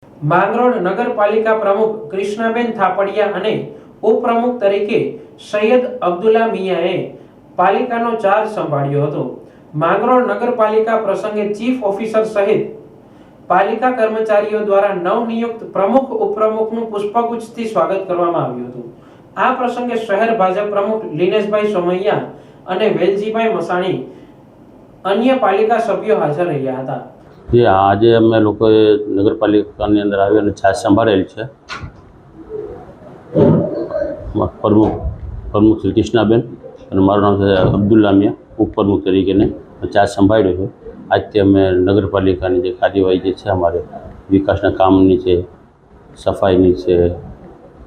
માંગરોળ નગરપાલિકા પ્રમુખ કૃષ્ણાબેન થાપડિયા અને ઉપપ્રમુખ તરીકે સૈયદ અબ્દુલ્લા મિયાએ પાલિકાનો ચાર્જ સંભાળ્યો હતો। માંગરોળ નગરપાલિકા પ્રસંગે ચીફ ઓફિસર સહિત પાલિકા કર્મચારીઓ દ્વારા નવનિયુક્ત પ્રમુખ ઉપપ્રમુખનું પુષ્પગુચ્છથી સ્વાગત કરવામાં આવ્યું હતું। આ પ્રસંગે શહેર ભાજપ પ્રમુખ લિનેશભાઈ સોમૈયા અને વેલજીભાઈ મસાણી અન્ય પાલિકા સભ્યો હાજર રહ્યા હતા। जी आज अमे लोग नगरपालिका अंदर आवी छाछ संभाळेल है। प्रमुख श्री कृष्णाबेन और मारू नाम है अब्दुल्ला मिया उपप्रमुख तरीके ने छाछ संभाळ्यो है। आज अमे नगरपालिका जो कार्यवाही है अमारे विकासना कामनी है, सफाईनी है,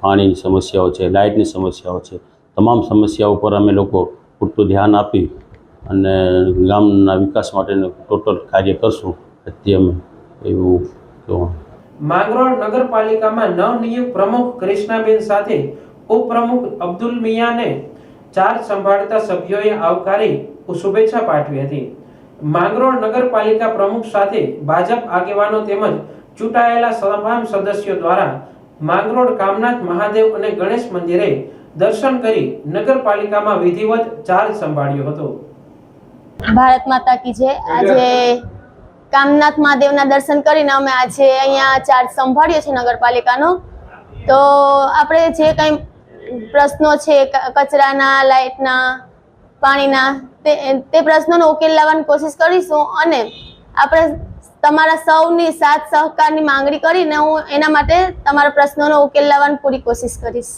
पानी समस्याओं है, लाइटनी समस्याओं है, तमाम समस्याओं पर अमे लोग पूरतुं ध्यान आपी अने गामना विकास माटेनुं टोटल कार्य करशुं। માંગરોળ નગરપાલિકામાં નવનિયુક્ત પ્રમુખ કૃષ્ણાબેન સાથે ઉપપ્રમુખ અબ્દુલ મિયાને ચાર્જ સંભાળતા સભ્યોએ આવકારી શુભેચ્છા પાઠવી હતી। માંગરોળ નગરપાલિકા પ્રમુખ સાથે ભાજપ આગેવાનો તેમજ ચૂંટાયેલા તમામ સદસ્યો દ્વારા માંગરોળ કામનાથ મહાદેવ અને ગણેશ મંદિરે દર્શન કરી નગરપાલિકામાં વિધિવત ચાર્જ સંભાળ્યો હતો। ભારત માતા કી જય। આજે कामनाथ महादेवना दर्शन करीने अमे आजे अहींया चार्ज संभाळ्यो छे नगरपालिकानो। तो आपणे जे कंई प्रश्नो छे कचराना, लाइटना, पाणीना ते प्रश्नोनो उकेल लाववानी कोशिश करीशुं अने आपणे तमारा सौनी साथ सहकारनी मांगणी करीने हुं एना माटे तमारा प्रश्नोनो उकेल लाववानी पूरी कोशिश करीश।